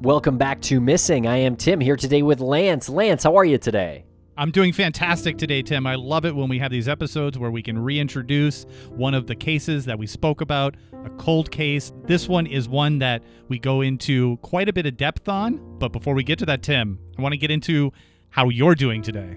Welcome back to Missing. I am Tim here today with Lance. Lance, how are you today? I'm doing fantastic today, Tim. I love it when we have these episodes where we can reintroduce one of the cases that we spoke about, a cold case. This one is one that we go into quite a bit of depth on. But before we get to that, Tim, I want to get into how you're doing today.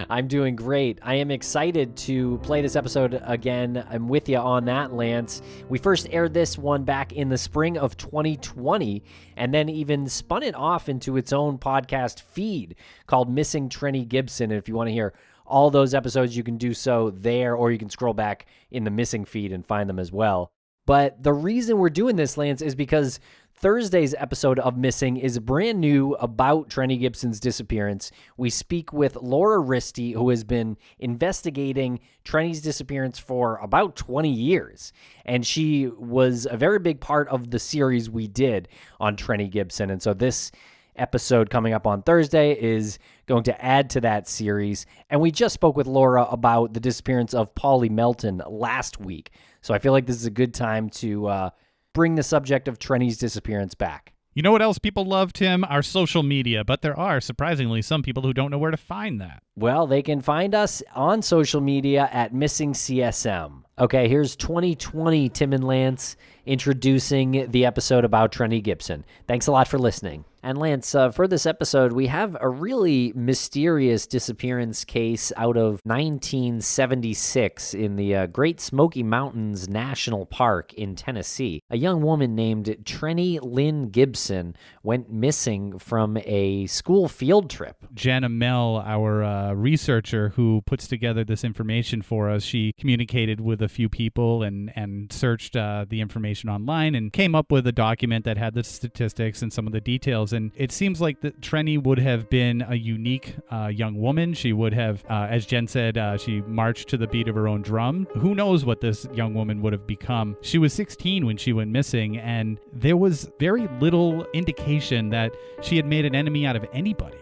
I'm doing great. I am excited to play this episode again. I'm with you on that, Lance. We first aired this one back in the spring of 2020 and then even spun it off into its own podcast feed called Missing Trenny Gibson. And if you want to hear all those episodes, you can do so there, or you can scroll back in the Missing feed and find them as well. But the reason we're doing this, Lance, is because Thursday's episode of Missing is brand new about Trenny Gibson's disappearance. We speak with Laura Risti, who has been investigating Trenny's disappearance for about 20 years. And she was a very big part of the series we did on Trenny Gibson. And so this episode coming up on Thursday is going to add to that series. And we just spoke with Laura about the disappearance of Paulie Melton last week. So I feel like this is a good time to bring the subject of Trenny's disappearance back. You know what else people love, Tim? Our social media, but there are, surprisingly, some people who don't know where to find that. Well, they can find us on social media at Missing CSM. Okay, here's 2020 Tim and Lance introducing the episode about Trenny Gibson. Thanks a lot for listening. And Lance, for this episode, we have a really mysterious disappearance case out of 1976 in the Great Smoky Mountains National Park in Tennessee. A young woman named Trenny Lynn Gibson went missing from a school field trip. Jennifer Amell, our researcher who puts together this information for us, she communicated with a few people and searched the information online and came up with a document that had the statistics and some of the details. And it seems like that Trenny would have been a unique young woman. She would have, as Jen said, she marched to the beat of her own drum. Who knows what this young woman would have become? She was 16 when she went missing, and there was very little indication that she had made an enemy out of anybody.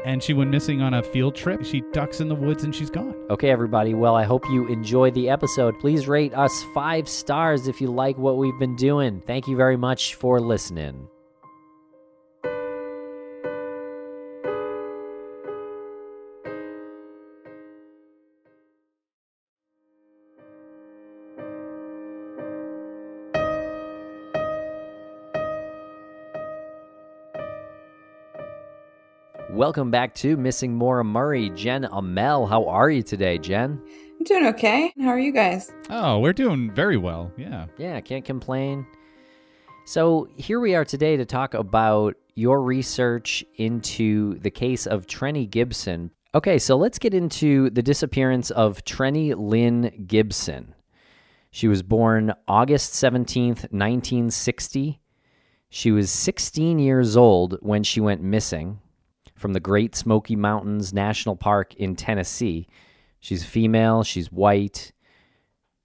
And she went missing on a field trip. She ducks in the woods and she's gone. Okay, everybody. Well, I hope you enjoyed the episode. Please rate us 5 stars if you like what we've been doing. Thank you very much for listening. Welcome back to Missing Maura Murray. Jen Amell, how are you today, Jen? I'm doing okay. How are you guys? Oh, we're doing very well, yeah. Yeah, can't complain. So here we are today to talk about your research into the case of Trenny Gibson. Okay, so let's get into the disappearance of Trenny Lynn Gibson. She was born August 17th, 1960. She was 16 years old when she went missing from the Great Smoky Mountains National Park in Tennessee. She's female, she's white,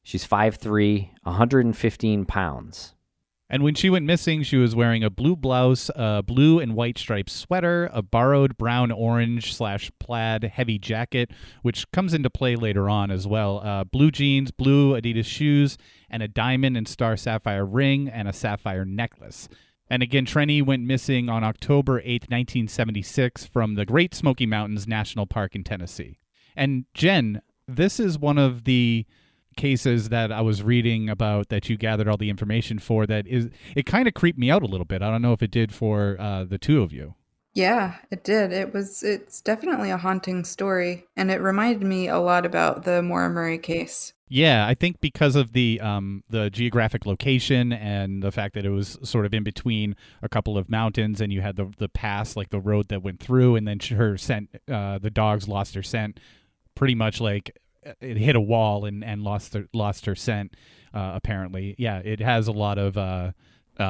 she's 5'3", 115 pounds. And when she went missing, she was wearing a blue blouse, a blue and white striped sweater, a borrowed brown-orange/plaid heavy jacket, which comes into play later on as well, blue jeans, blue Adidas shoes, and a diamond and star sapphire ring and a sapphire necklace. And again, Trenny went missing on October 8th, 1976 from the Great Smoky Mountains National Park in Tennessee. And Jen, this is one of the cases that I was reading about that you gathered all the information for it kind of creeped me out a little bit. I don't know if it did for the two of you. Yeah, it did. It's definitely a haunting story, and it reminded me a lot about the Maura Murray case. Yeah, I think because of the geographic location and the fact that it was sort of in between a couple of mountains, and you had the pass, like the road that went through, and then her scent, the dogs lost their scent, pretty much like it hit a wall and lost her scent. Apparently, yeah, it has a lot of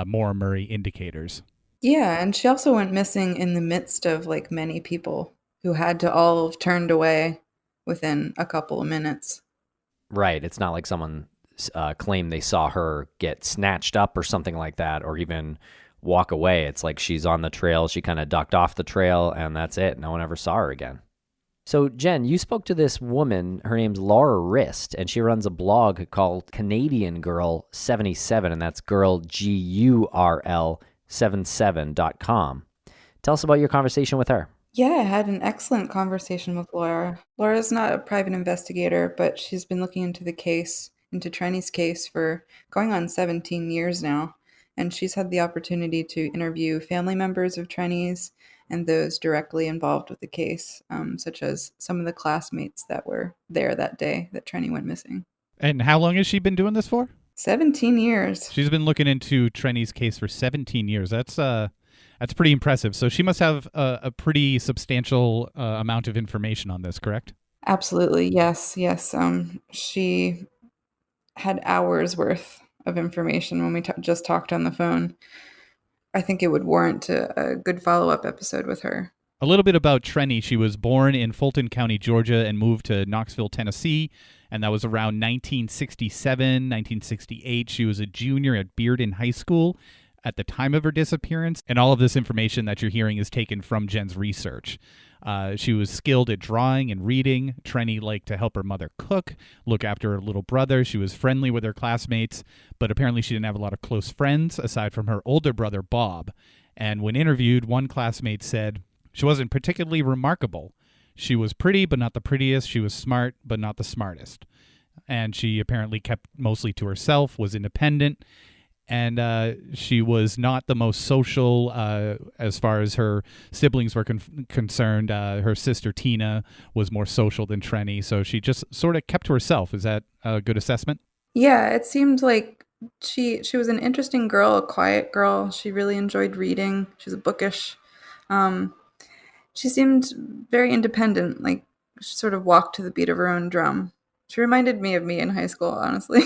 Maura Murray indicators. Yeah, and she also went missing in the midst of like many people who had to all have turned away within a couple of minutes. Right. It's not like someone claimed they saw her get snatched up or something like that, or even walk away. It's like she's on the trail. She kind of ducked off the trail, and that's it. No one ever saw her again. So, Jen, you spoke to this woman. Her name's Laura Risti, and she runs a blog called Canadian Girl 77, and that's girl Gurl laura77.com. Tell us about your conversation with her. Yeah, I had an excellent conversation with Laura. Laura's not a private investigator, but she's been looking into Trenny's case for going on 17 years now. And she's had the opportunity to interview family members of Trenny's and those directly involved with the case, such as some of the classmates that were there that day that Trenny went missing. And how long has she been doing this for? 17 years. She's been looking into Trenny's case for 17 years. That's pretty impressive. So she must have a pretty substantial amount of information on this, correct? Absolutely, yes. She had hours worth of information when we just talked on the phone. I think it would warrant a good follow-up episode with her. A little bit about Trenny. She was born in Fulton County, Georgia, and moved to Knoxville, Tennessee, and that was around 1967, 1968. She was a junior at Bearden High School at the time of her disappearance, and all of this information that you're hearing is taken from Jen's research. She was skilled at drawing and reading. Trenny liked to help her mother cook, look after her little brother. She was friendly with her classmates, but apparently she didn't have a lot of close friends aside from her older brother, Bob. And when interviewed, one classmate said she wasn't particularly remarkable. She was pretty, but not the prettiest. She was smart, but not the smartest. And she apparently kept mostly to herself, was independent, and she was not the most social as far as her siblings were concerned. Her sister Tina was more social than Trenny, so she just sort of kept to herself. Is that a good assessment? Yeah, it seemed like she was an interesting girl, a quiet girl. She really enjoyed reading. She was bookish. She seemed very independent, like she sort of walked to the beat of her own drum. She reminded me of me in high school, honestly.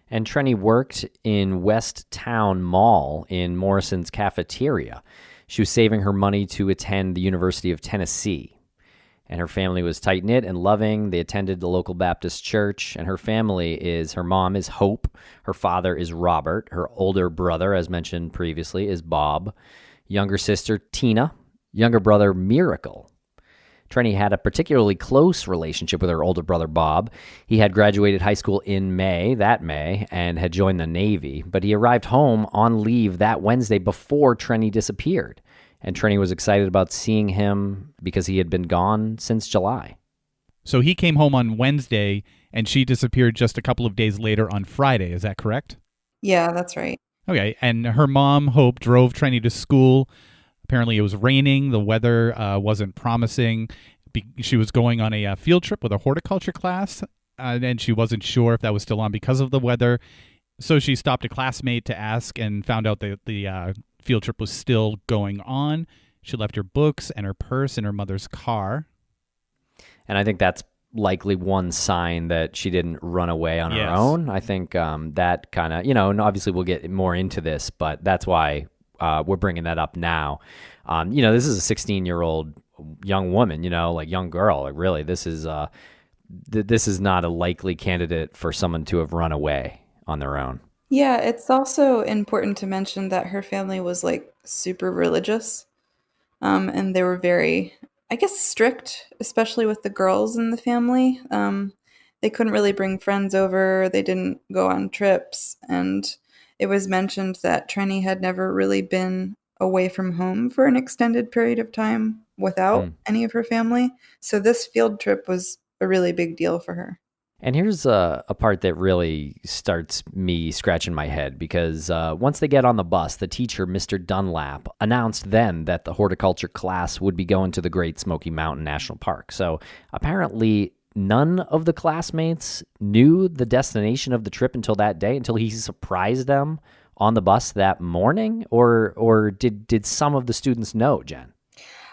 And Trenny worked in West Town Mall in Morrison's cafeteria. She was saving her money to attend the University of Tennessee. And her family was tight-knit and loving. They attended the local Baptist church. And her mom is Hope. Her father is Robert. Her older brother, as mentioned previously, is Bob. Younger sister, Tina. Younger brother, Miracle. Trenny had a particularly close relationship with her older brother, Bob. He had graduated high school in May, and had joined the Navy, but he arrived home on leave that Wednesday before Trenny disappeared. And Trenny was excited about seeing him because he had been gone since July. So he came home on Wednesday, and she disappeared just a couple of days later on Friday. Is that correct? Yeah, that's right. Okay, and her mom, Hope, drove Trenny to school. Apparently it was raining. The weather wasn't promising. She was going on a field trip with a horticulture class, and she wasn't sure if that was still on because of the weather. So she stopped a classmate to ask and found out that the field trip was still going on. She left her books and her purse in her mother's car. And I think that's likely one sign that she didn't run away on her own. I think that kind of, and obviously we'll get more into this, but that's why we're bringing that up now. This is a 16-year-old young woman, young girl. Like, really, this is not a likely candidate for someone to have run away on their own. Yeah, it's also important to mention that her family was like super religious, and they were very, I guess, strict, especially with the girls in the family. They couldn't really bring friends over. They didn't go on trips, and it was mentioned that Trenny had never really been away from home for an extended period of time without any of her family. So this field trip was a really big deal for her. And here's a part that really starts me scratching my head, because once they get on the bus, the teacher, Mr. Dunlap, announced then that the horticulture class would be going to the Great Smoky Mountain National Park. So apparently none of the classmates knew the destination of the trip until that day, until he surprised them on the bus that morning? Or did some of the students know, Jen?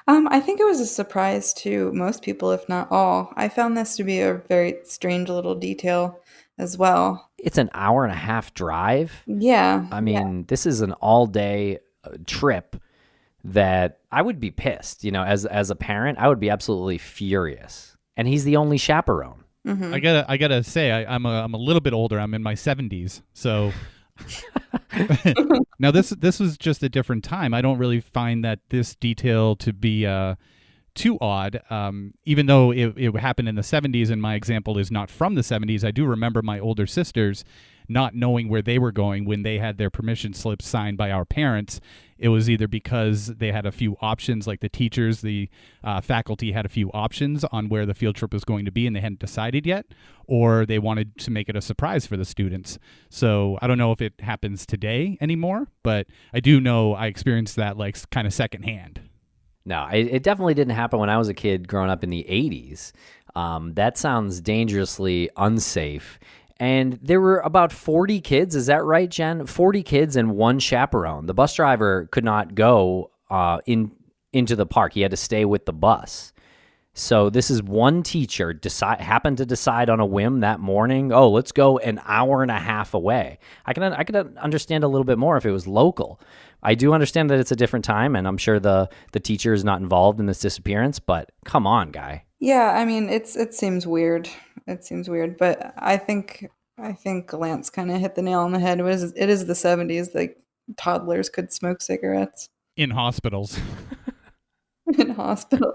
I think it was a surprise to most people, if not all. I found this to be a very strange little detail as well. It's an hour and a half drive. Yeah. I mean, This is an all-day trip that I would be pissed. As a parent, I would be absolutely furious. And he's the only chaperone. Mm-hmm. I gotta say, I'm a little bit older. I'm in my 70s, so now this was just a different time. I don't really find that this detail to be too odd. Even though it happened in the 70s, and my example is not from the 70s, I do remember my older sisters not knowing where they were going when they had their permission slips signed by our parents. It was either because they had a few options, like the teachers, the faculty had a few options on where the field trip was going to be and they hadn't decided yet, or they wanted to make it a surprise for the students. So I don't know if it happens today anymore, but I do know I experienced that like kind of secondhand. No, it definitely didn't happen when I was a kid growing up in the 80s. That sounds dangerously unsafe. And there were about 40 kids. Is that right, Jen? 40 kids and one chaperone. The bus driver could not go into the park. He had to stay with the bus. So this is one teacher happened to decide on a whim that morning, oh, let's go an hour and a half away. I could understand a little bit more if it was local. I do understand that it's a different time, and I'm sure the teacher is not involved in this disappearance, but come on, guy. Yeah, I mean, it seems weird. It seems weird, but I think Lance kind of hit the nail on the head. It is the 70s. Like, toddlers could smoke cigarettes In hospitals. in hospital.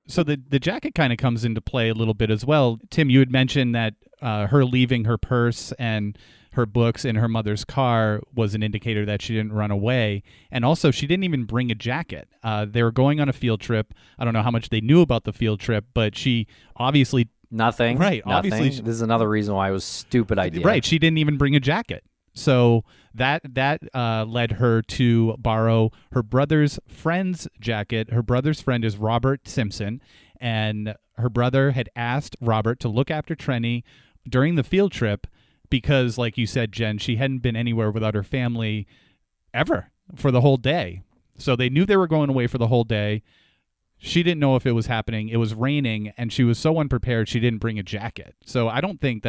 So the jacket kind of comes into play a little bit as well. Tim, you had mentioned that her leaving her purse and her books in her mother's car was an indicator that she didn't run away. And also, she didn't even bring a jacket. They were going on a field trip. I don't know how much they knew about the field trip, but she obviously... Nothing. Right. Nothing. Obviously, this is another reason why it was a stupid idea. Right. She didn't even bring a jacket. So that led her to borrow her brother's friend's jacket. Her brother's friend is Robert Simpson, and her brother had asked Robert to look after Trenny during the field trip because, like you said, Jen, she hadn't been anywhere without her family ever for the whole day. So they knew they were going away for the whole day. She didn't know if it was happening. It was raining, and she was so unprepared she didn't bring a jacket. So I don't think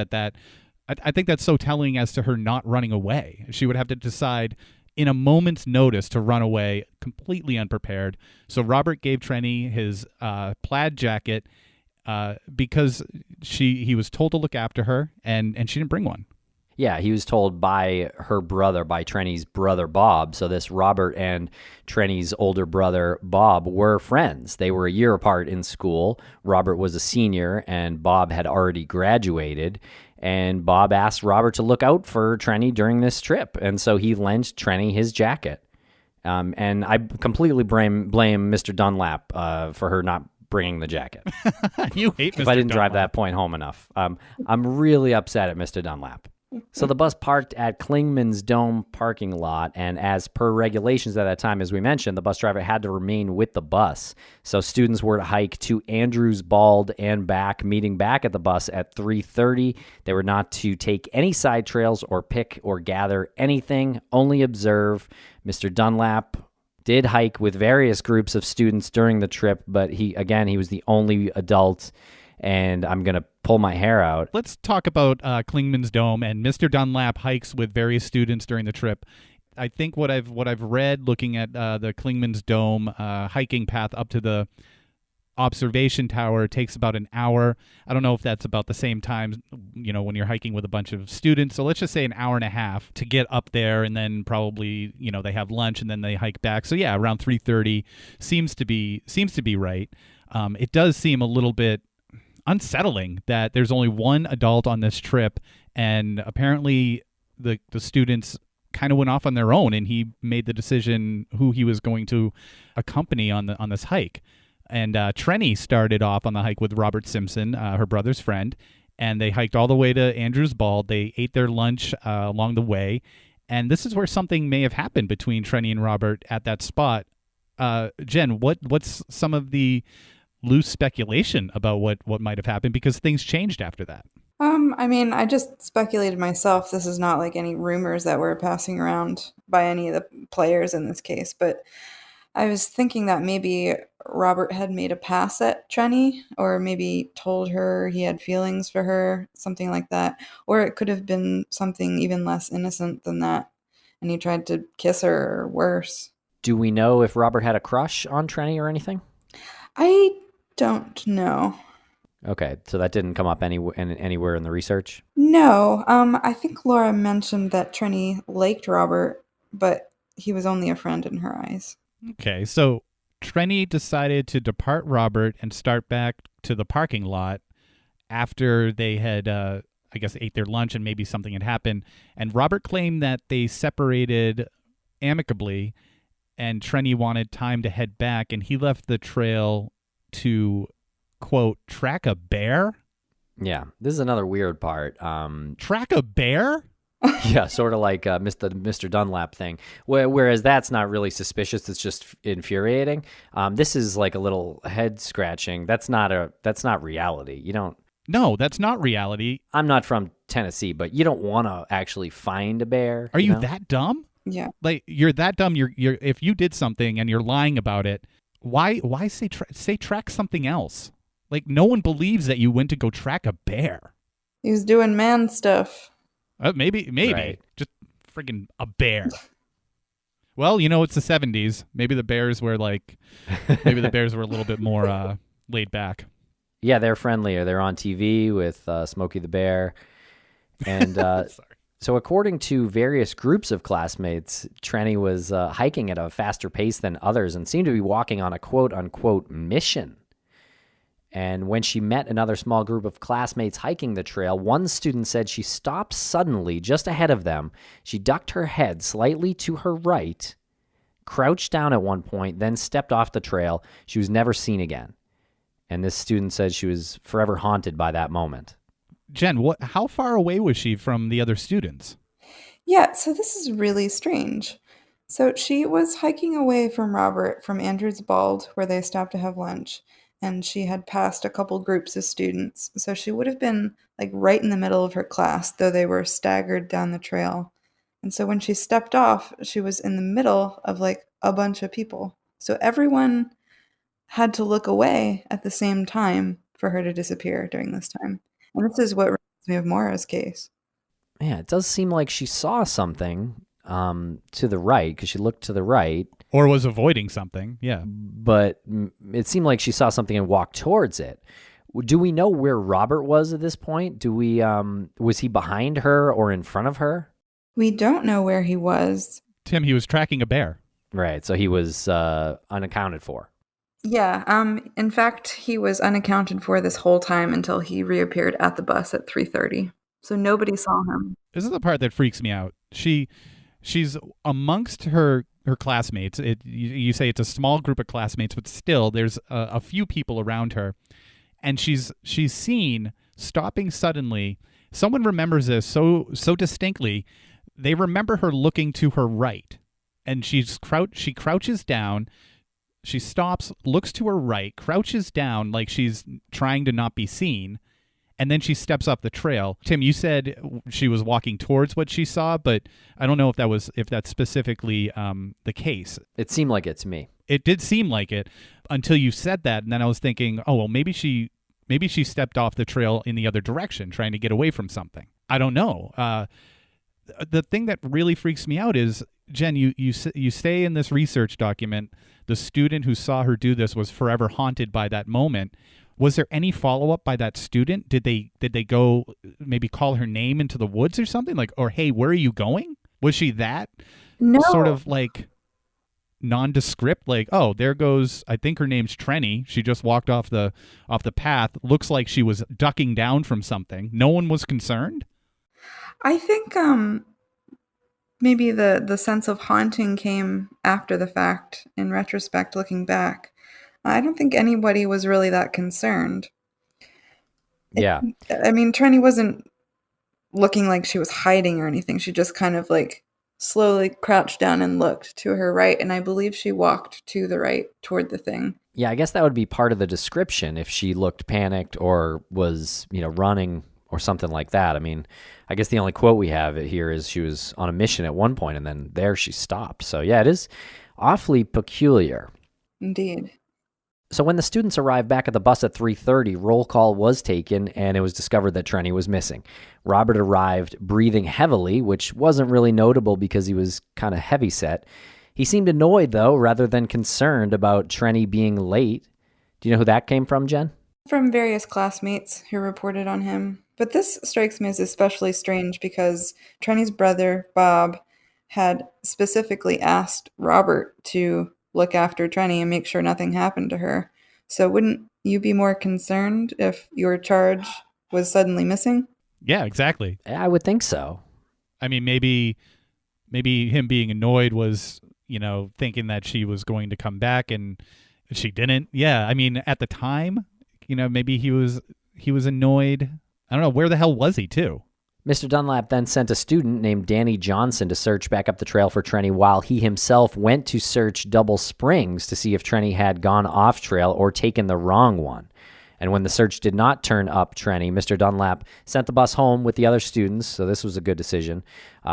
I think that's so telling as to her not running away. She would have to decide in a moment's notice to run away completely unprepared. So Robert gave Trenny his plaid jacket because he was told to look after her, and she didn't bring one. Yeah, he was told by Trenny's brother, Bob. So this Robert and Trenny's older brother, Bob, were friends. They were a year apart in school. Robert was a senior, and Bob had already graduated. And Bob asked Robert to look out for Trenny during this trip. And so he lent Trenny his jacket. And I completely blame Mr. Dunlap for her not bringing the jacket. You hate Mr. If I didn't Dunlap. drive that point home enough. I'm really upset at Mr. Dunlap. So the bus parked at Klingman's Dome parking lot, and as per regulations at that time, as we mentioned, the bus driver had to remain with the bus. So students were to hike to Andrews Bald and back, meeting back at the bus at 3:30. They were not to take any side trails or pick or gather anything, only observe. Mr. Dunlap did hike with various groups of students during the trip, but he was the only adult, and I'm going to pull my hair out. Let's talk about Klingman's Dome, and Mr. Dunlap hikes with various students during the trip. I think what I've read looking at the Klingman's Dome hiking path up to the observation tower takes about an hour. I don't know if that's about the same time, when you're hiking with a bunch of students. So let's just say an hour and a half to get up there, and then probably, they have lunch and then they hike back. So yeah, around 3:30 seems to be right. It does seem a little bit unsettling that there's only one adult on this trip, and apparently the students kind of went off on their own, and he made the decision who he was going to accompany on this hike. And Trenny started off on the hike with Robert Simpson, her brother's friend, and they hiked all the way to Andrews Bald. They ate their lunch along the way, and this is where something may have happened between Trenny and Robert at that spot. Jen, what's some of the loose speculation about what might have happened, because things changed after that? I mean, I just speculated myself. This is not like any rumors that were passing around by any of the players in this case, but I was thinking that maybe Robert had made a pass at Trenny, or maybe told her he had feelings for her, something like that. Or it could have been something even less innocent than that, and he tried to kiss her or worse. Do we know if Robert had a crush on Trenny or anything? I don't know. Okay, so that didn't come up anywhere in the research? No, I think Laura mentioned that Trenny liked Robert, but he was only a friend in her eyes. Okay, so Trenny decided to depart Robert and start back to the parking lot after they had I guess, ate their lunch and maybe something had happened. And Robert claimed that they separated amicably and Trenny wanted time to head back, and he left the trail to, quote, track a bear? Yeah, this is another weird part. Track a bear? Yeah, sort of like Mr. Dunlap thing. Whereas that's not really suspicious; it's just infuriating. This is like a little head scratching. That's not reality. You don't. No, that's not reality. I'm not from Tennessee, but you don't want to actually find a bear. Are you know? that dumb? Yeah. Like, you're that dumb. You're if you did something and you're lying about it, why say track something else? Like, no one believes that you went to go track a bear. He was doing man stuff. Maybe Right. Just friggin' a bear. Well, it's the 70s. Maybe the bears were a little bit more laid back. Yeah, they're friendlier. They're on TV with Smoky the Bear. And so according to various groups of classmates, Trenny was hiking at a faster pace than others and seemed to be walking on a quote-unquote mission. And when she met another small group of classmates hiking the trail, one student said she stopped suddenly just ahead of them. She ducked her head slightly to her right, crouched down at one point, then stepped off the trail. She was never seen again. And this student said she was forever haunted by that moment. Jen, how far away was she from the other students? Yeah, so this is really strange. So she was hiking away from Robert from Andrews Bald, where they stopped to have lunch, and she had passed a couple groups of students. So she would have been like right in the middle of her class, though they were staggered down the trail. And so when she stepped off, she was in the middle of like a bunch of people. So everyone had to look away at the same time for her to disappear during this time. And this is what reminds me of Maura's case. Yeah, it does seem like she saw something to the right, because she looked to the right. Or was avoiding something, yeah. But it seemed like she saw something and walked towards it. Do we know where Robert was at this point? Was he behind her or in front of her? We don't know where he was. Tim, he was tracking a bear. Right, so he was unaccounted for. Yeah, in fact, he was unaccounted for this whole time until he reappeared at the bus at 3:30. So nobody saw him. This is the part that freaks me out. She's amongst her classmates. You say it's a small group of classmates, but still there's a few people around her. And she's seen stopping suddenly. Someone remembers this so distinctly. They remember her looking to her right. And she crouches down. She stops, looks to her right, crouches down like she's trying to not be seen, and then she steps up the trail. Tim, you said she was walking towards what she saw, but I don't know if that's specifically the case. It seemed like it to me. It did seem like it until you said that, and then I was thinking, oh well, maybe she stepped off the trail in the other direction, trying to get away from something. I don't know. The thing that really freaks me out is, Jen, you say in this research document, the student who saw her do this was forever haunted by that moment. Was there any follow-up by that student? Did they go maybe call her name into the woods or something? Like, or hey, where are you going? Was she that sort of like nondescript? Like, oh, there goes, I think her name's Trenny. She just walked off the path. Looks like she was ducking down from something. No one was concerned? I think maybe the sense of haunting came after the fact, in retrospect, looking back. I don't think anybody was really that concerned. Yeah. I mean, Trenny wasn't looking like she was hiding or anything. She just kind of like slowly crouched down and looked to her right, and I believe she walked to the right toward the thing. Yeah, I guess that would be part of the description if she looked panicked or was, running or something like that. I mean, I guess the only quote we have here is she was on a mission at one point and then there she stopped. So yeah, it is awfully peculiar. Indeed. So when the students arrived back at the bus at 3:30, roll call was taken and it was discovered that Trenny was missing. Robert arrived breathing heavily, which wasn't really notable because he was kind of heavyset. He seemed annoyed, though, rather than concerned about Trenny being late. Do you know who that came from, Jen? From various classmates who reported on him. But this strikes me as especially strange because Trenny's brother, Bob, had specifically asked Robert to look after Trenny and make sure nothing happened to her. So wouldn't you be more concerned if your charge was suddenly missing? Yeah, exactly. I would think so. I mean, maybe him being annoyed was, thinking that she was going to come back and she didn't. Yeah, I mean, at the time, maybe he was annoyed. I don't know, where the hell was he too? Mr. Dunlap then sent a student named Danny Johnson to search back up the trail for Trenny while he himself went to search Double Springs to see if Trenny had gone off trail or taken the wrong one. And when the search did not turn up Trenny, Mr. Dunlap sent the bus home with the other students, so this was a good decision.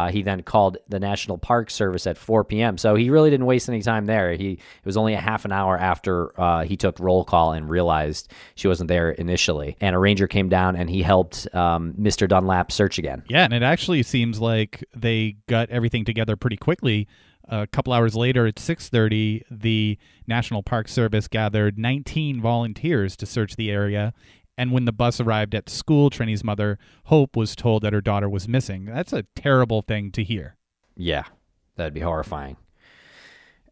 He then called the National Park Service at 4 p.m., so he really didn't waste any time there. It was only a half an hour after he took roll call and realized she wasn't there initially. And a ranger came down and he helped Mr. Dunlap search again. Yeah, and it actually seems like they got everything together pretty quickly. A couple hours later at 6:30, the National Park Service gathered 19 volunteers to search the area. And when the bus arrived at school, Trenny's mother, Hope, was told that her daughter was missing. That's a terrible thing to hear. Yeah, that'd be horrifying.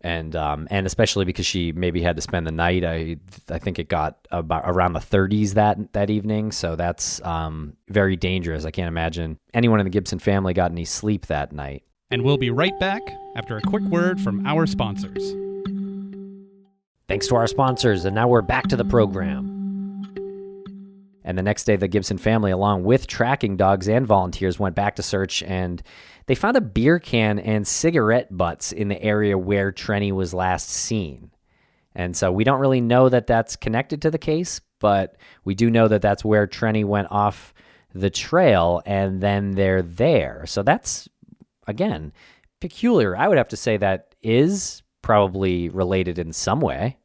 And especially because she maybe had to spend the night. I think it got about around the 30s that evening. So that's very dangerous. I can't imagine anyone in the Gibson family got any sleep that night. And we'll be right back after a quick word from our sponsors. Thanks to our sponsors, and now we're back to the program. And the next day, the Gibson family, along with tracking dogs and volunteers, went back to search, and they found a beer can and cigarette butts in the area where Trenny was last seen. And so we don't really know that that's connected to the case, but we do know that that's where Trenny went off the trail, and then they're there. So that's, again, peculiar. I would have to say that is probably related in some way.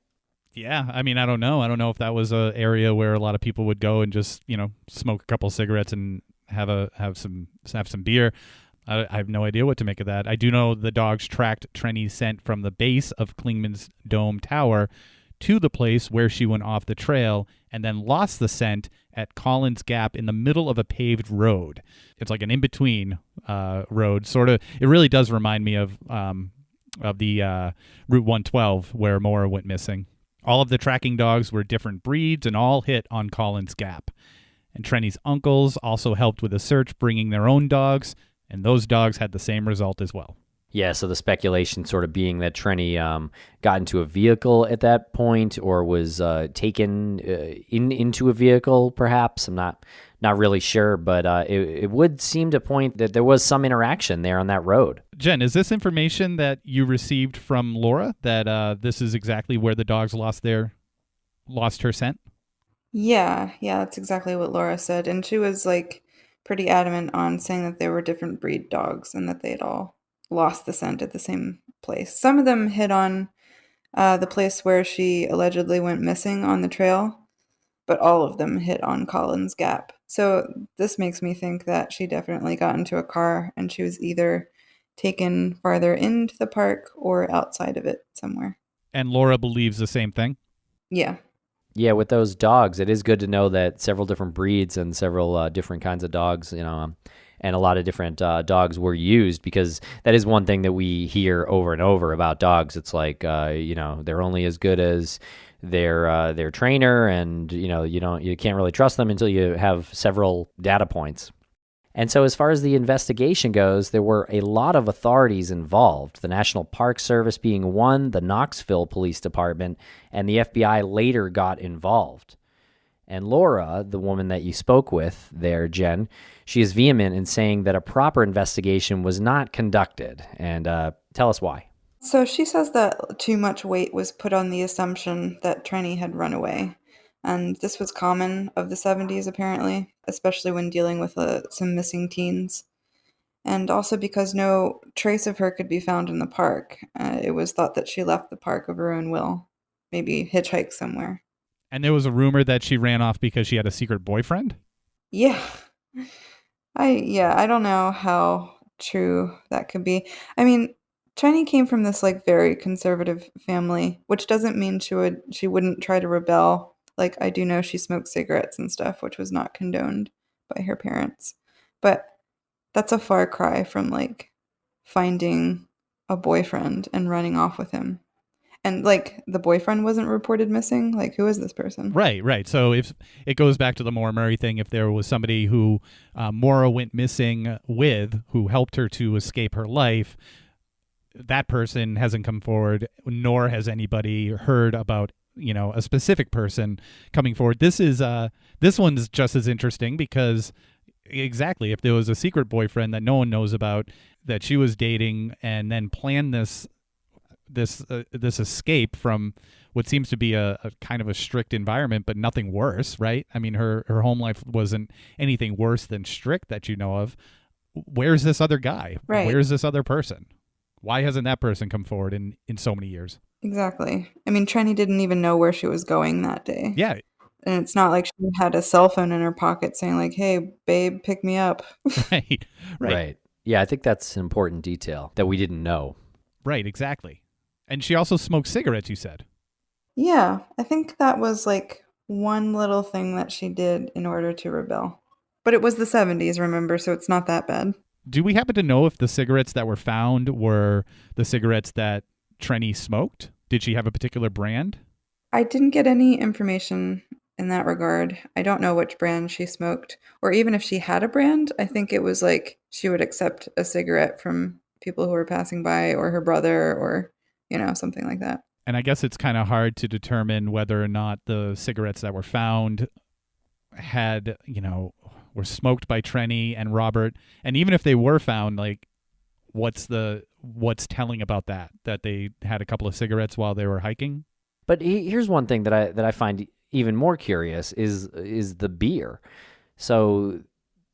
Yeah, I mean, I don't know. I don't know if that was an area where a lot of people would go and just, smoke a couple cigarettes and have some beer. I have no idea what to make of that. I do know the dogs tracked Trenny's scent from the base of Klingman's Dome Tower to the place where she went off the trail and then lost the scent at Collins Gap in the middle of a paved road. It's like an in-between road, sort of. It really does remind me of the Route 112 where Maura went missing. All of the tracking dogs were different breeds and all hit on Collins Gap. And Trenny's uncles also helped with the search, bringing their own dogs, and those dogs had the same result as well. Yeah, so the speculation sort of being that Trenny got into a vehicle at that point or was taken into a vehicle, perhaps. I'm not really sure, but it would seem to point that there was some interaction there on that road. Jen, is this information that you received from Laura, that this is exactly where the dogs lost her scent? Yeah, that's exactly what Laura said. And she was pretty adamant on saying that they were different breed dogs and that they'd all lost the scent at the same place. Some of them hit on the place where she allegedly went missing on the trail, but all of them hit on Collins Gap. So this makes me think that she definitely got into a car and she was either taken farther into the park or outside of it somewhere. And Laura believes the same thing? Yeah. Yeah, with those dogs, it is good to know that several different breeds and several different kinds of dogs, and a lot of different dogs were used, because that is one thing that we hear over and over about dogs. It's like, they're only as good as their trainer, and you can't really trust them until you have several data points. And so as far as the investigation goes, there were a lot of authorities involved, the National Park Service being one, the Knoxville Police Department, and the FBI later got involved. And Laura, the woman that you spoke with there, Jen, she is vehement in saying that a proper investigation was not conducted. And tell us why. So she says that too much weight was put on the assumption that Trenny had run away. And this was common of the 70s, apparently, especially when dealing with some missing teens. And also because no trace of her could be found in the park. It was thought that she left the park of her own will, maybe hitchhiked somewhere. And there was a rumor that she ran off because she had a secret boyfriend? Yeah. I don't know how true that could be. I mean, Trenny came from this very conservative family, which doesn't mean she wouldn't try to rebel. I do know she smoked cigarettes and stuff, which was not condoned by her parents. But that's a far cry from finding a boyfriend and running off with him. And like the boyfriend wasn't reported missing. Like, who is this person? Right. So if it goes back to the Maura Murray thing, if there was somebody who Maura went missing with, who helped her to escape her life, that person hasn't come forward, nor has anybody heard about a specific person coming forward. This one's just as interesting because exactly, if there was a secret boyfriend that no one knows about that she was dating and then planned this escape from what seems to be a kind of a strict environment, but nothing worse, right? I mean, her home life wasn't anything worse than strict that you know of. Where's this other guy? Right. Where's this other person? Why hasn't that person come forward in so many years? Exactly. I mean, Trenny didn't even know where she was going that day. Yeah. And it's not like she had a cell phone in her pocket saying like, hey, babe, pick me up. Right. Yeah, I think that's an important detail that we didn't know. Right, exactly. And she also smoked cigarettes, you said. Yeah, I think that was like one little thing that she did in order to rebel. But it was the 70s, remember, so it's not that bad. Do we happen to know if the cigarettes that were found were the cigarettes that Trenny smoked? Did she have a particular brand? I didn't get any information in that regard. I don't know which brand she smoked. Or even if she had a brand, I think it was like she would accept a cigarette from people who were passing by or her brother or, something like that. And I guess it's kind of hard to determine whether or not the cigarettes that were found had, were smoked by Trenny and Robert. And even if they were found, like, what's telling about that they had a couple of cigarettes while they were hiking? But here's one thing that I find even more curious is the beer. So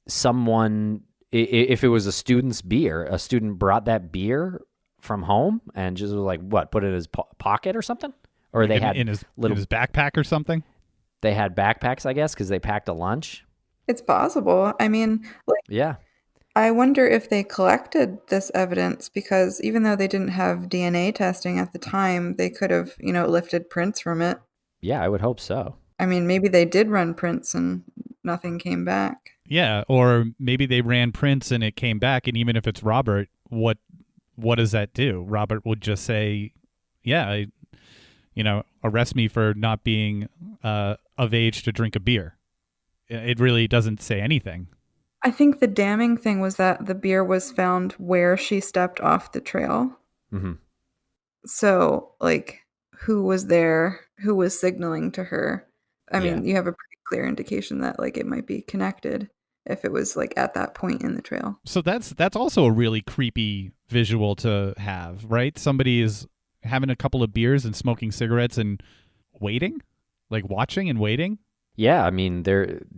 someone, if it was a student's beer, a student brought that beer from home and just was like, what, put it in his pocket or something? Or they had in his backpack or something? They had backpacks, I guess, because they packed a lunch. It's possible. I mean, yeah. I wonder if they collected this evidence because even though they didn't have DNA testing at the time, they could have, lifted prints from it. Yeah, I would hope so. I mean, maybe they did run prints and nothing came back. Yeah, or maybe they ran prints and it came back, and even if it's Robert, what does that do? Robert would just say, yeah, arrest me for not being of age to drink a beer. It really doesn't say anything. I think the damning thing was that the beer was found where she stepped off the trail. Mm-hmm. So, who was there? Who was signaling to her? I mean, you have a pretty clear indication that, it might be connected if it was, at that point in the trail. So that's also a really creepy visual to have, right? Somebody is having a couple of beers and smoking cigarettes and waiting? Watching and waiting? Yeah, I mean,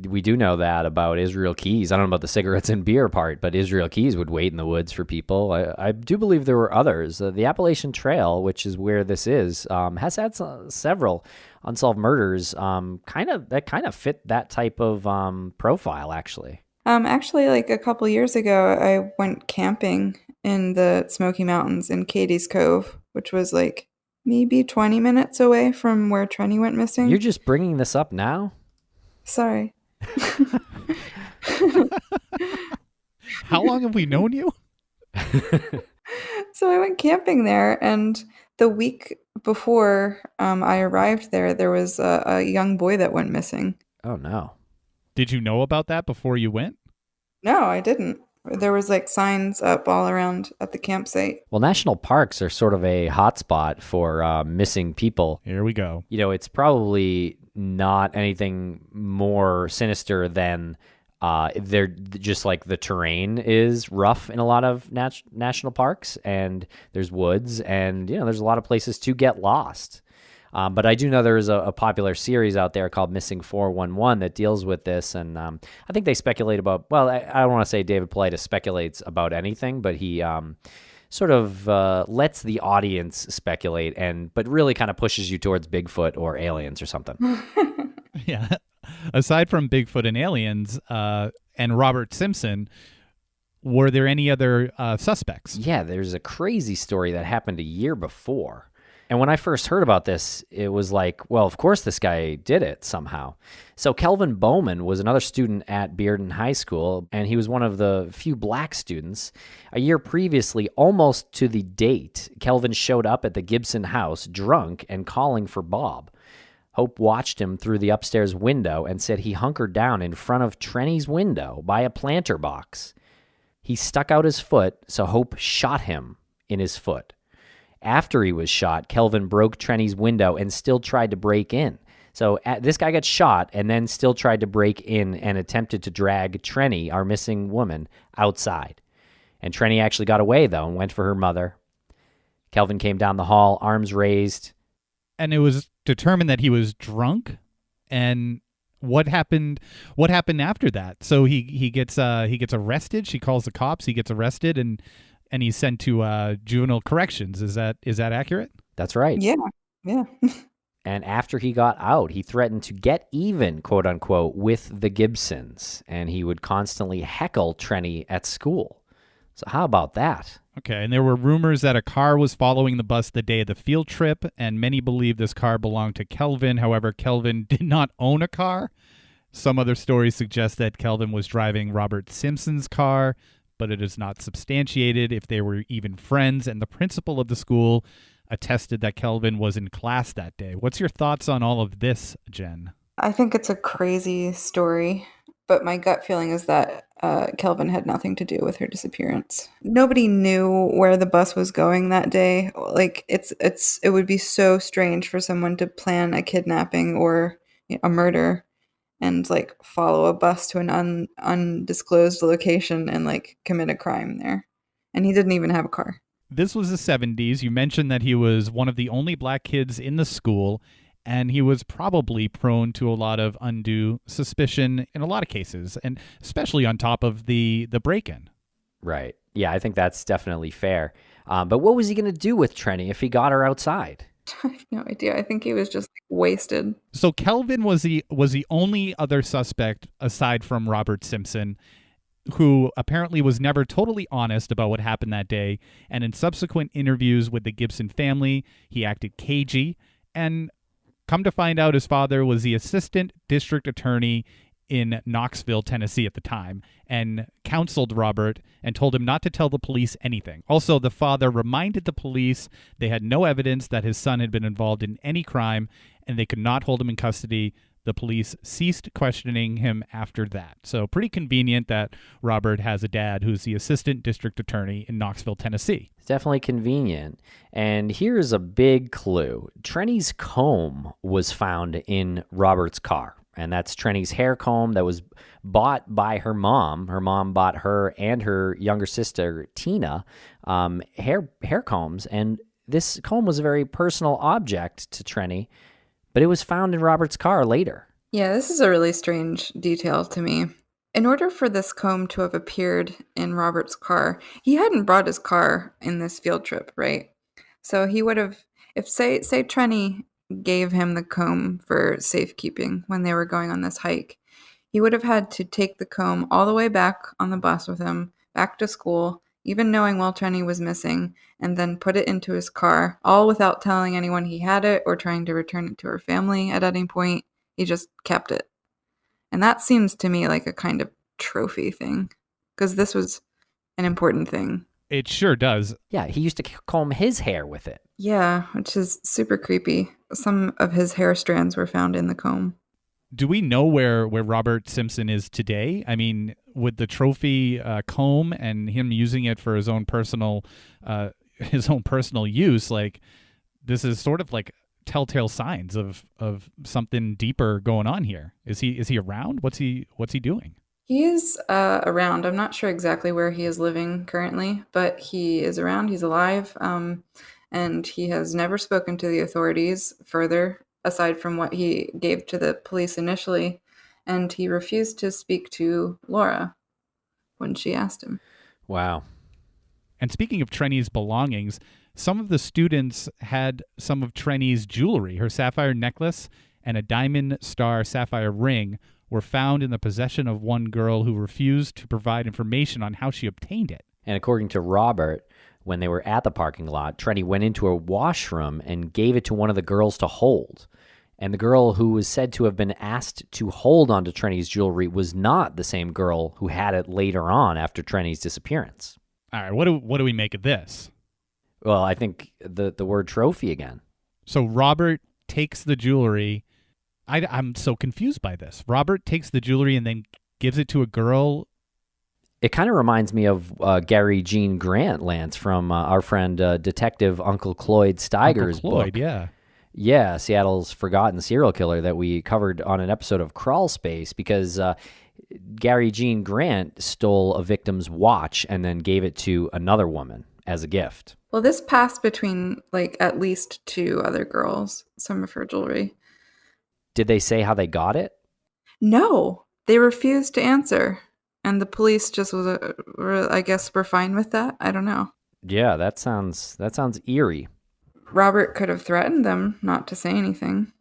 we do know that about Israel Keys. I don't know about the cigarettes and beer part, but Israel Keys would wait in the woods for people. I do believe there were others. The Appalachian Trail, which is where this is, has had several unsolved murders. Kind of fit that type of profile, actually. Actually, a couple years ago, I went camping in the Smoky Mountains in Katie's Cove, which was maybe 20 minutes away from where Trenny went missing. You're just bringing this up now? Sorry. How long have we known you? So I went camping there, and the week before I arrived there was a young boy that went missing. Oh, no. Did you know about that before you went? No, I didn't. There was signs up all around at the campsite. Well, national parks are sort of a hotspot for missing people. Here we go. It's probably not anything more sinister than they're just the terrain is rough in a lot of national parks, and there's woods, and there's a lot of places to get lost. But I do know there's a popular series out there called Missing 411 that deals with this, and I think they speculate about, well, I don't want to say David Paulides speculates about anything, but he sort of lets the audience speculate, but really kind of pushes you towards Bigfoot or aliens or something. Yeah. Aside from Bigfoot and aliens and Robert Simpson, were there any other suspects? Yeah, there's a crazy story that happened a year before. And when I first heard about this, it was like, well, of course this guy did it somehow. So Kelvin Bowman was another student at Bearden High School, and he was one of the few black students. A year previously, almost to the date, Kelvin showed up at the Gibson house drunk and calling for Bob. Hope watched him through the upstairs window and said he hunkered down in front of Trenny's window by a planter box. He stuck out his foot, so Hope shot him in his foot. After he was shot, Kelvin broke Trenny's window and still tried to break in. So this guy got shot and then still tried to break in and attempted to drag Trenny, our missing woman, outside. And Trenny actually got away, though, and went for her mother. Kelvin came down the hall, arms raised. And it was determined that he was drunk. And what happened after that? So he gets arrested. She calls the cops. He gets arrested and he's sent to juvenile corrections. Is that accurate? That's right. Yeah. And after he got out, he threatened to get even, quote unquote, with the Gibsons, and he would constantly heckle Trenny at school. So how about that? Okay, and there were rumors that a car was following the bus the day of the field trip, and many believe this car belonged to Kelvin. However, Kelvin did not own a car. Some other stories suggest that Kelvin was driving Robert Simpson's car, but it is not substantiated if they were even friends, and the principal of the school attested that Kelvin was in class that day. What's your thoughts on all of this, Jen? I think it's a crazy story, but my gut feeling is that Kelvin had nothing to do with her disappearance. Nobody knew where the bus was going that day. Like it would be so strange for someone to plan a kidnapping or a murder and like follow a bus to an undisclosed location and like commit a crime there. And he didn't even have a car. This was the 70s. You mentioned that he was one of the only black kids in the school, and he was probably prone to a lot of undue suspicion in a lot of cases, and especially on top of the break-in. Right. Yeah, I think that's definitely fair. But what was he going to do with Trenny if he got her outside? I have no idea. I think he was just wasted. So Kelvin was the only other suspect aside from Robert Simpson, who apparently was never totally honest about what happened that day. And in subsequent interviews with the Gibson family, he acted cagey. And come to find out, his father was the assistant district attorney in Knoxville, Tennessee at the time, and counseled Robert and told him not to tell the police anything. Also, the father reminded the police they had no evidence that his son had been involved in any crime, and they could not hold him in custody. The police ceased questioning him after that. So pretty convenient that Robert has a dad who's the assistant district attorney in Knoxville, Tennessee. It's definitely convenient. And here's a big clue. Trenny's comb was found in Robert's car. And that's Trenny's hair comb that was bought by her mom. Her mom bought her and her younger sister, Tina, hair combs. And this comb was a very personal object to Trenny, but it was found in Robert's car later. Yeah, this is a really strange detail to me. In order for this comb to have appeared in Robert's car, he hadn't brought his car in this field trip, right? So he would have, if say Trenny gave him the comb for safekeeping when they were going on this hike, he would have had to take the comb all the way back on the bus with him, back to school, even knowing Trenny was missing, and then put it into his car, all without telling anyone he had it or trying to return it to her family at any point. He just kept it. And that seems to me like a kind of trophy thing, because this was an important thing. It sure does. Yeah, he used to comb his hair with it. Yeah, which is super creepy. Some of his hair strands were found in the comb. Do we know where Robert Simpson is today? I mean, with the trophy comb and him using it for his own personal use, like this is sort of like telltale signs of something deeper going on here. Is he around? What's he doing? He is around. I'm not sure exactly where he is living currently, but he is around. He's alive, and he has never spoken to the authorities further, aside from what he gave to the police initially, and he refused to speak to Laura when she asked him. Wow. And speaking of Trenny's belongings, some of the students had some of Trenny's jewelry. Her sapphire necklace and a diamond star sapphire ring were found in the possession of one girl who refused to provide information on how she obtained it. And according to Robert, when they were at the parking lot, Trenny went into a washroom and gave it to one of the girls to hold. And the girl who was said to have been asked to hold onto Trenny's jewelry was not the same girl who had it later on after Trenny's disappearance. All right, what do we make of this? Well, I think the word trophy again. So Robert takes the jewelry. I'm so confused by this. Robert takes the jewelry and then gives it to a girl. It kind of reminds me of Gary Jean Grant, Lance, from our friend Detective Uncle Cloyd Steiger's Uncle Cloyd, book. yeah. Yeah, Seattle's Forgotten Serial Killer that we covered on an episode of Crawl Space, because Gary Jean Grant stole a victim's watch and then gave it to another woman as a gift. Well, this passed between like at least 2 other girls, some of her jewelry. Did they say how they got it? No, they refused to answer. And the police just I guess, were fine with that. I don't know. Yeah, that sounds eerie. Robert could have threatened them not to say anything,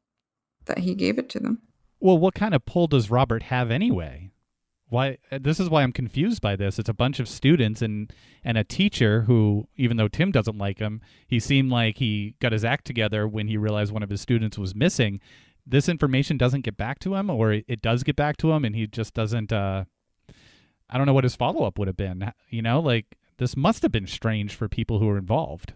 that he gave it to them. Well, what kind of pull does Robert have anyway? Why? This is why I'm confused by this. It's a bunch of students and a teacher who, even though Tim doesn't like him, he seemed like he got his act together when he realized one of his students was missing. This information doesn't get back to him, or it does get back to him, and he just doesn't. I don't know what his follow-up would have been. You know, like, this must have been strange for people who were involved.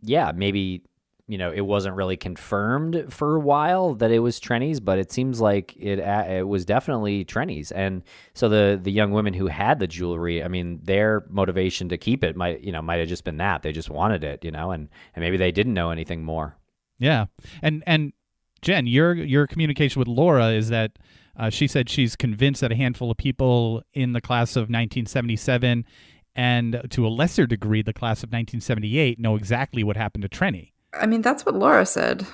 Yeah, maybe, it wasn't really confirmed for a while that it was Trenny's, but it seems like it was definitely Trenny's. And so the young women who had the jewelry, I mean, their motivation to keep it might have just been that they just wanted it, and maybe they didn't know anything more. Yeah, and Jen, your communication with Laura is that she said she's convinced that a handful of people in the class of 1977 and to a lesser degree the class of 1978 know exactly what happened to Trenny. I mean, that's what Laura said.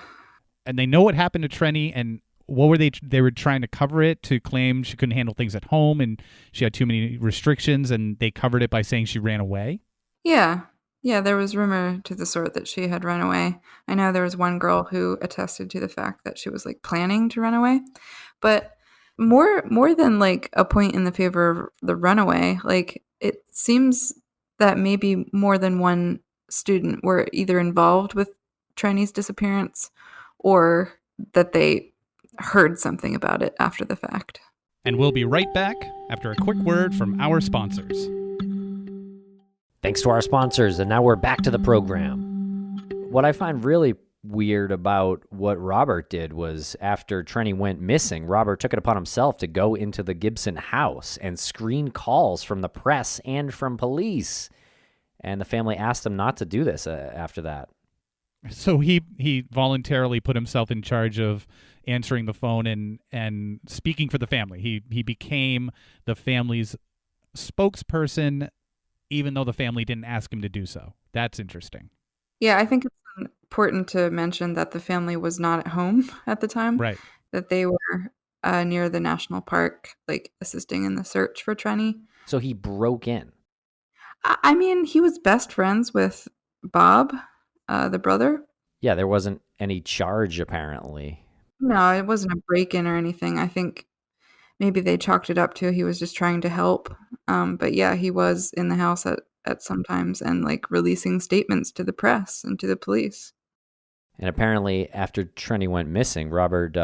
And they know what happened to Trenny, and what were they were trying to cover it to claim she couldn't handle things at home and she had too many restrictions, and they covered it by saying she ran away? Yeah, there was rumor to the sort that she had run away. I know there was one girl who attested to the fact that she was like planning to run away. But more than like a point in the favor of the runaway, like, it seems that maybe more than one student were either involved with Trenny's disappearance or that they heard something about it after the fact. And we'll be right back after a quick word from our sponsors. Thanks to our sponsors, and now we're back to the program. What I find really weird about what Robert did was, after Trenny went missing, Robert took it upon himself to go into the Gibson house and screen calls from the press and from police. And the family asked him not to do this after that. So he voluntarily put himself in charge of answering the phone and speaking for the family. He became the family's spokesperson, even though the family didn't ask him to do so. That's interesting. Yeah, I think it's important to mention that the family was not at home at the time. Right. That they were near the national park, like, assisting in the search for Trenny. So he broke in. I mean, he was best friends with Bob, the brother. Yeah, there wasn't any charge, apparently. No, it wasn't a break-in or anything. I think maybe they chalked it up to he was just trying to help. But yeah, he was in the house at some times and like releasing statements to the press and to the police. And apparently, after Trenny went missing, Robert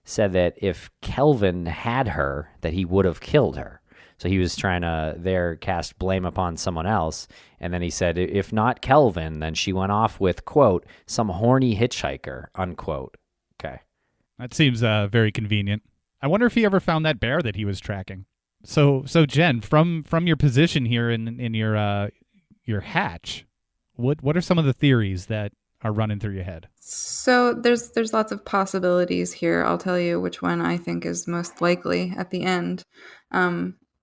said that if Kelvin had her, that he would have killed her. So he was trying to cast blame upon someone else. And then he said, if not Kelvin, then she went off with, quote, some horny hitchhiker, unquote. Okay. That seems very convenient. I wonder if he ever found that bear that he was tracking. So Jen, from your position here in your hatch, what are some of the theories that are running through your head? So there's lots of possibilities here. I'll tell you which one I think is most likely at the end.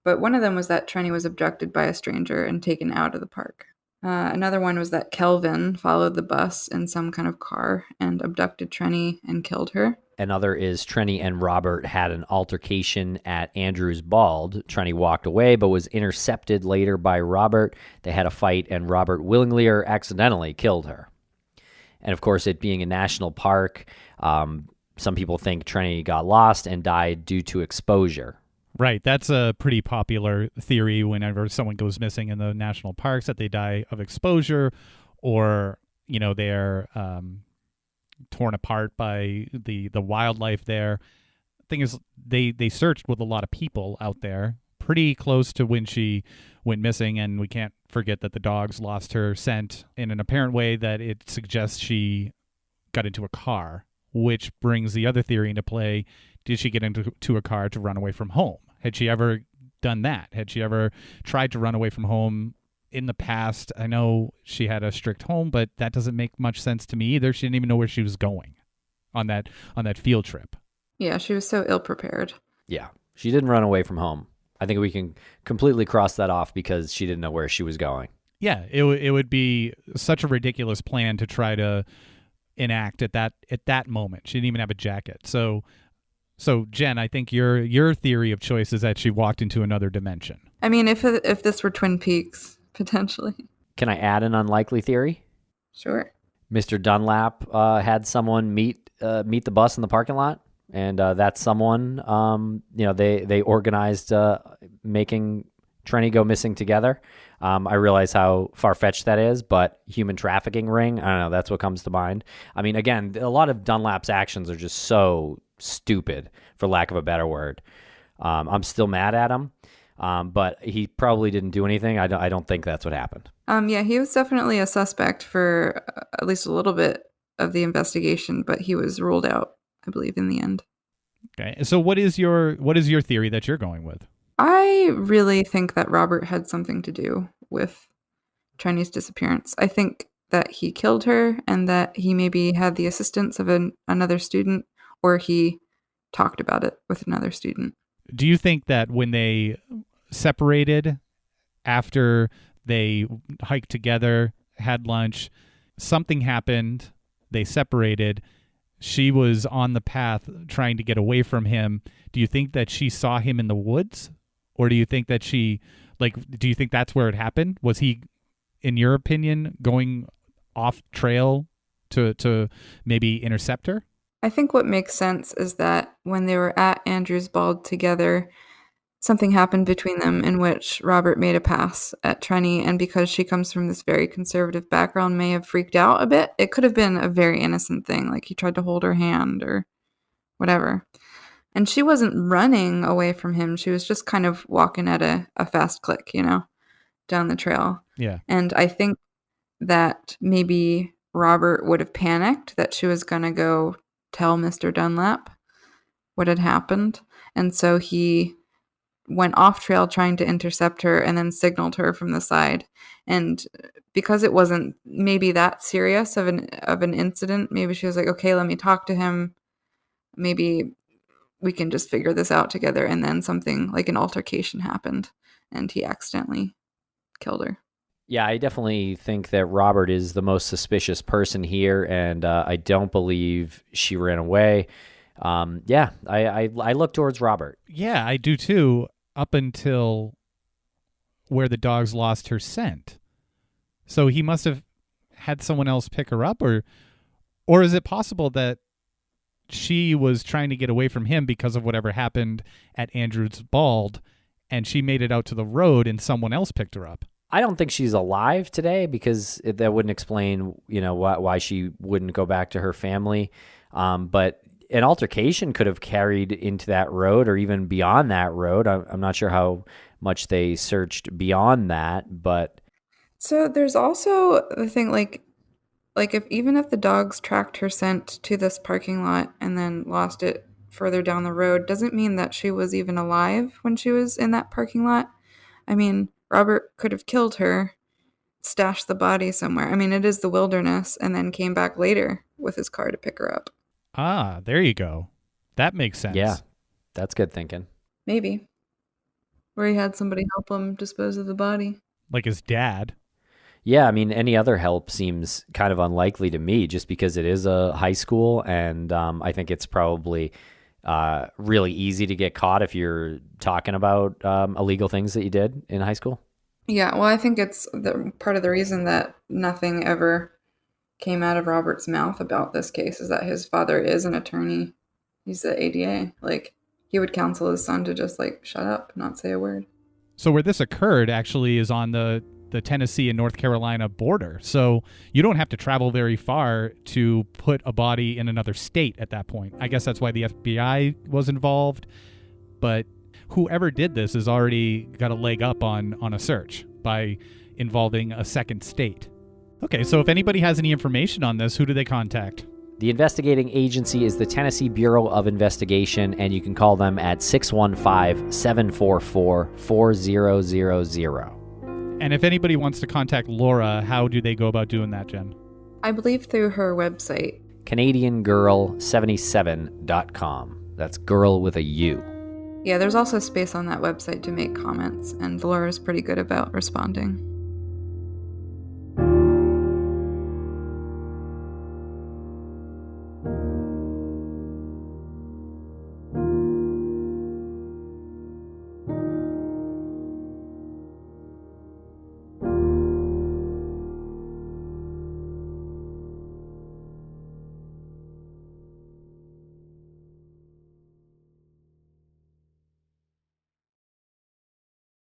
But one of them was that Trenny was abducted by a stranger and taken out of the park. Another one was that Kelvin followed the bus in some kind of car and abducted Trenny and killed her. Another is Trenny and Robert had an altercation at Andrews Bald. Trenny walked away but was intercepted later by Robert. They had a fight, and Robert willingly or accidentally killed her. And of course, it being a national park, some people think Trenny got lost and died due to exposure. Right. That's a pretty popular theory whenever someone goes missing in the national parks, that they die of exposure, or, they're torn apart by the wildlife there. Thing is, they searched with a lot of people out there pretty close to when she went missing, and we can't forget that the dogs lost her scent in an apparent way that it suggests she got into a car, which brings the other theory into play. Did she get into a car to run away from home? Had she ever done that? Had she ever tried to run away from home in the past? I know she had a strict home, but that doesn't make much sense to me either. She didn't even know where she was going on that field trip. Yeah, she was so ill-prepared. Yeah, she didn't run away from home. I think we can completely cross that off because she didn't know where she was going. Yeah, it would be such a ridiculous plan to try to enact at that moment. She didn't even have a jacket. So Jen, I think your theory of choice is that she walked into another dimension. I mean, if this were Twin Peaks, potentially. Can I add an unlikely theory? Sure. Mr. Dunlap had someone meet the bus in the parking lot, and that someone, they organized making Trenny go missing together. I realize how far-fetched that is, but human trafficking ring, I don't know, that's what comes to mind. I mean, again, a lot of Dunlap's actions are just so stupid, for lack of a better word. I'm still mad at him, but he probably didn't do anything. I don't think that's what happened. Yeah, he was definitely a suspect for at least a little bit of the investigation, but he was ruled out, I believe, in the end. Okay, so what is your theory that you're going with? I really think that Robert had something to do with Trenny's disappearance. I think that he killed her and that he maybe had the assistance of another student, or he talked about it with another student. Do you think that when they separated after they hiked together, had lunch, something happened, they separated, she was on the path trying to get away from him? Do you think that she saw him in the woods? Or do you think that do you think that's where it happened? Was he, in your opinion, going off trail to maybe intercept her? I think what makes sense is that when they were at Andrew's Bald together, something happened between them in which Robert made a pass at Trenny, and because she comes from this very conservative background, may have freaked out a bit. It could have been a very innocent thing, like he tried to hold her hand or whatever. And she wasn't running away from him. She was just kind of walking at a fast click, down the trail. Yeah. And I think that maybe Robert would have panicked that she was going to go tell Mr. Dunlap what had happened. And so he went off trail trying to intercept her and then signaled her from the side. And because it wasn't maybe that serious of an incident, maybe she was like, okay, let me talk to him. Maybe we can just figure this out together. And then something like an altercation happened and he accidentally killed her. Yeah, I definitely think that Robert is the most suspicious person here, and I don't believe she ran away. I look towards Robert. Yeah, I do too, up until where the dogs lost her scent. So he must have had someone else pick her up, or is it possible that she was trying to get away from him because of whatever happened at Andrew's Bald, and she made it out to the road and someone else picked her up? I don't think she's alive today because that wouldn't explain, why she wouldn't go back to her family. But an altercation could have carried into that road or even beyond that road. I'm not sure how much they searched beyond that, but. So there's also the thing, like if the dogs tracked her scent to this parking lot and then lost it further down the road, doesn't mean that she was even alive when she was in that parking lot. I mean, Robert could have killed her, stashed the body somewhere. I mean, it is the wilderness, and then came back later with his car to pick her up. Ah, there you go. That makes sense. Yeah, that's good thinking. Maybe. Where he had somebody help him dispose of the body. Like his dad. Yeah, I mean, any other help seems kind of unlikely to me just because it is a high school, and I think it's probably really easy to get caught if you're talking about illegal things that you did in high school. Yeah, well, I think it's part of the reason that nothing ever came out of Robert's mouth about this case is that his father is an attorney. He's the ADA. Like, he would counsel his son to just like shut up, not say a word. So where this occurred actually is on the Tennessee and North Carolina border. So you don't have to travel very far to put a body in another state at that point. I guess that's why the FBI was involved. But whoever did this has already got a leg up on a search by involving a second state. Okay, so if anybody has any information on this, who do they contact? The investigating agency is the Tennessee Bureau of Investigation, and you can call them at 615-744-4000. And if anybody wants to contact Laura, how do they go about doing that, Jen? I believe through her website. CanadianGirl77.com. That's girl with a U. Yeah, there's also space on that website to make comments, and Laura's pretty good about responding.